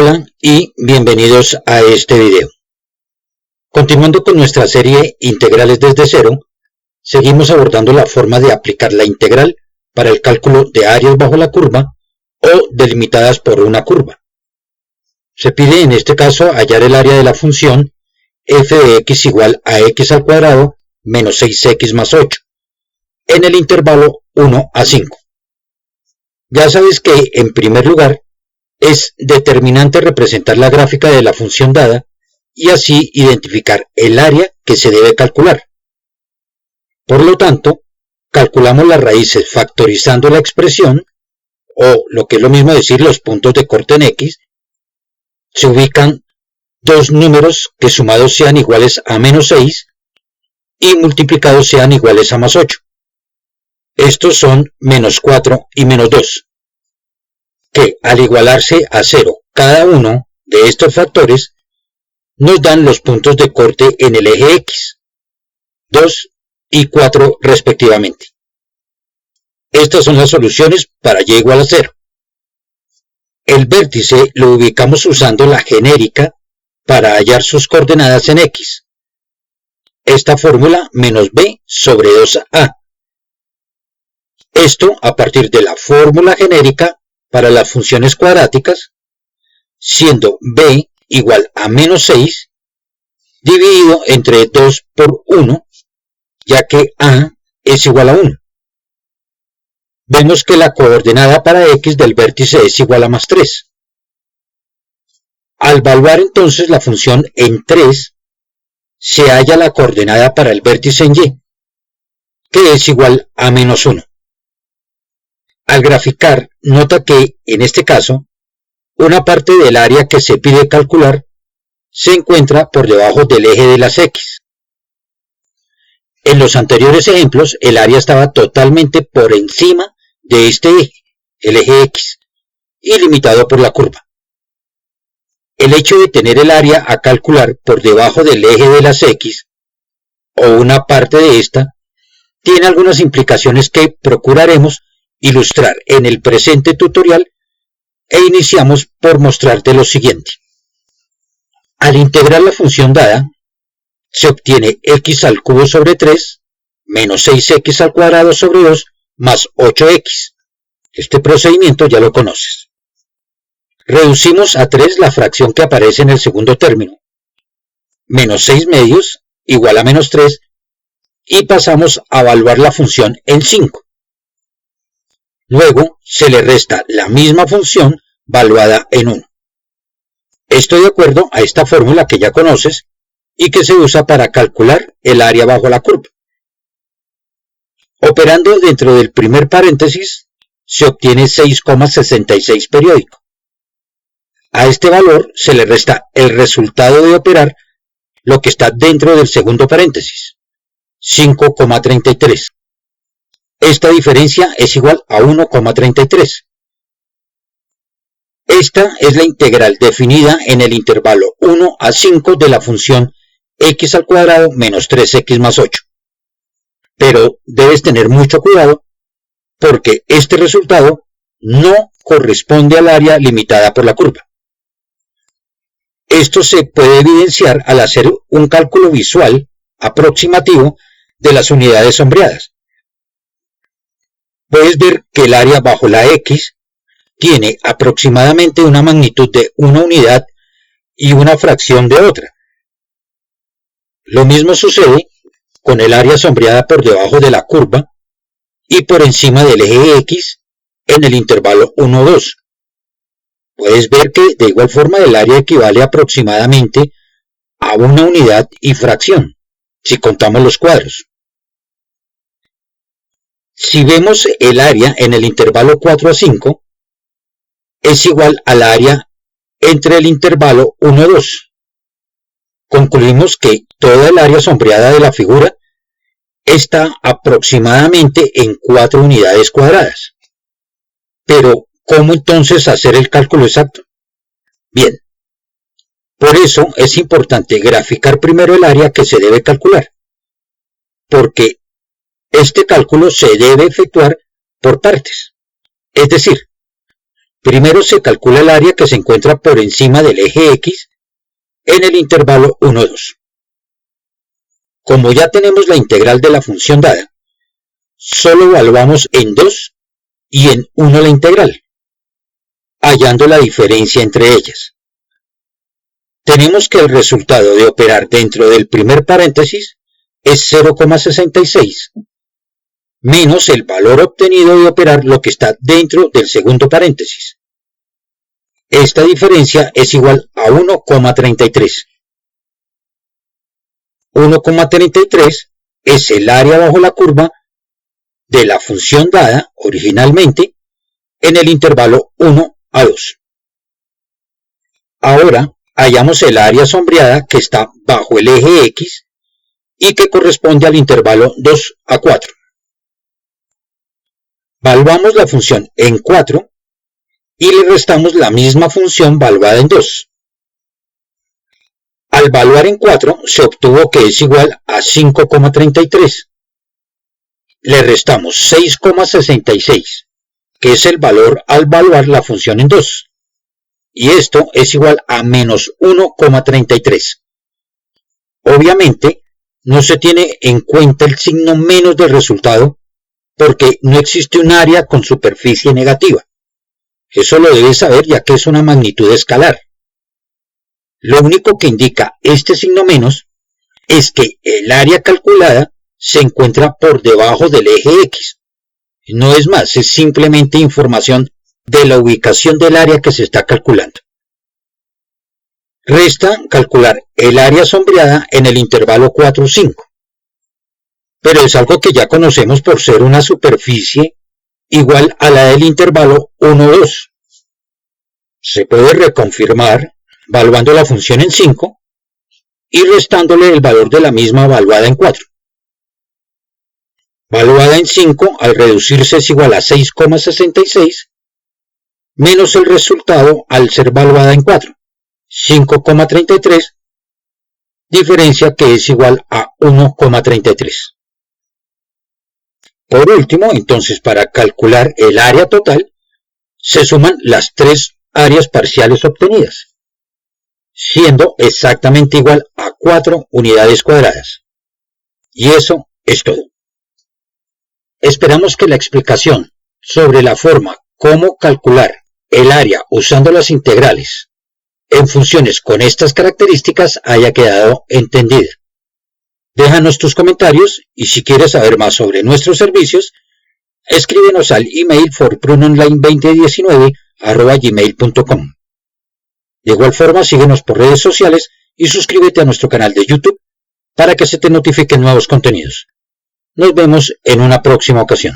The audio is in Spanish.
Hola y bienvenidos a este video. Continuando con nuestra serie Integrales desde cero, seguimos abordando la forma de aplicar la integral para el cálculo de áreas bajo la curva o delimitadas por una curva. Se pide en este caso hallar el área de la función f de x igual a x al cuadrado menos 6x más 8 en el intervalo 1 a 5. Ya sabes que, en primer lugar, es determinante representar la gráfica de la función dada y así identificar el área que se debe calcular. Por lo tanto, calculamos las raíces factorizando la expresión, o lo que es lo mismo decir los puntos de corte en x. Se ubican dos números que sumados sean iguales a menos 6 y multiplicados sean iguales a más 8. Estos son menos 4 y menos 2. Que al igualarse a 0 cada uno de estos factores, nos dan los puntos de corte en el eje X, 2 y 4 respectivamente. Estas son las soluciones para y igual a 0. El vértice lo ubicamos usando la genérica para hallar sus coordenadas en X. Esta fórmula menos b sobre 2a. Esto a partir de la fórmula genérica para las funciones cuadráticas, siendo b igual a menos 6, dividido entre 2 por 1, ya que a es igual a 1. Vemos que la coordenada para x del vértice es igual a más 3. Al evaluar entonces la función en 3, se halla la coordenada para el vértice en y, que es igual a menos 1. Al graficar, nota que, en este caso, una parte del área que se pide calcular se encuentra por debajo del eje de las x. En los anteriores ejemplos, el área estaba totalmente por encima de este eje, el eje x, y limitado por la curva. El hecho de tener el área a calcular por debajo del eje de las x, o una parte de esta, tiene algunas implicaciones que procuraremos ilustrar en el presente tutorial e iniciamos por mostrarte lo siguiente. Al integrar la función dada, se obtiene x al cubo sobre 3 menos 6x al cuadrado sobre 2 más 8x. Este procedimiento ya lo conoces. Reducimos a 3 la fracción que aparece en el segundo término, menos 6 medios igual a menos 3, y pasamos a evaluar la función en 5. Luego se le resta la misma función valuada en 1. Esto de acuerdo a esta fórmula que ya conoces y que se usa para calcular el área bajo la curva. Operando dentro del primer paréntesis, se obtiene 6,66 periódico. A este valor se le resta el resultado de operar lo que está dentro del segundo paréntesis, 5,33. Esta diferencia es igual a 1,33. Esta es la integral definida en el intervalo 1 a 5 de la función x al cuadrado menos 3x más 8. Pero debes tener mucho cuidado porque este resultado no corresponde al área limitada por la curva. Esto se puede evidenciar al hacer un cálculo visual aproximativo de las unidades sombreadas. Puedes ver que el área bajo la x tiene aproximadamente una magnitud de una unidad y una fracción de otra. Lo mismo sucede con el área sombreada por debajo de la curva y por encima del eje x en el intervalo 1,2. Puedes ver que de igual forma el área equivale aproximadamente a una unidad y fracción, si contamos los cuadros. Si vemos el área en el intervalo 4 a 5, es igual al área entre el intervalo 1 a 2. Concluimos que toda el área sombreada de la figura está aproximadamente en 4 unidades cuadradas. Pero, ¿cómo entonces hacer el cálculo exacto? Bien, por eso es importante graficar primero el área que se debe calcular, porque este cálculo se debe efectuar por partes. Es decir, Primero se calcula el área que se encuentra por encima del eje X en el intervalo 1, 2. Como ya tenemos la integral de la función dada, solo evaluamos en 2 y en 1 la integral, hallando la diferencia entre ellas. Tenemos que el resultado de operar dentro del primer paréntesis es 0,66, menos el valor obtenido de operar lo que está dentro del segundo paréntesis. Esta diferencia es igual a 1,33. 1,33 es el área bajo la curva de la función dada originalmente en el intervalo 1 a 2. Ahora hallamos el área sombreada que está bajo el eje X y que corresponde al intervalo 2 a 4. Valuamos la función en 4 y le restamos la misma función valuada en 2. Al valuar en 4 se obtuvo que es igual a 5,33. Le restamos 6,66, que es el valor al valuar la función en 2. Y esto es igual a menos 1,33. Obviamente, no se tiene en cuenta el signo menos del resultado porque no existe un área con superficie negativa. Eso lo debes saber ya que es una magnitud escalar. Lo único que indica este signo menos es que el área calculada se encuentra por debajo del eje X. No es más, es simplemente información de la ubicación del área que se está calculando. Resta calcular el área sombreada en el intervalo 4-5. Pero es algo que ya conocemos por ser una superficie igual a la del intervalo 1-2. Se puede reconfirmar valuando la función en 5 y restándole el valor de la misma valuada en 4. Valuada en 5 al reducirse es igual a 6,66 menos el resultado al ser valuada en 4, 5,33, diferencia que es igual a 1,33. Por último, entonces, para calcular el área total, se suman las tres áreas parciales obtenidas, siendo exactamente igual a 4 unidades cuadradas. Y eso es todo. Esperamos que la explicación sobre la forma cómo calcular el área usando las integrales en funciones con estas características haya quedado entendida. Déjanos tus comentarios y si quieres saber más sobre nuestros servicios, escríbenos al email forprunonline2019@gmail.com. De igual forma, síguenos por redes sociales y suscríbete a nuestro canal de YouTube para que se te notifiquen nuevos contenidos. Nos vemos en una próxima ocasión.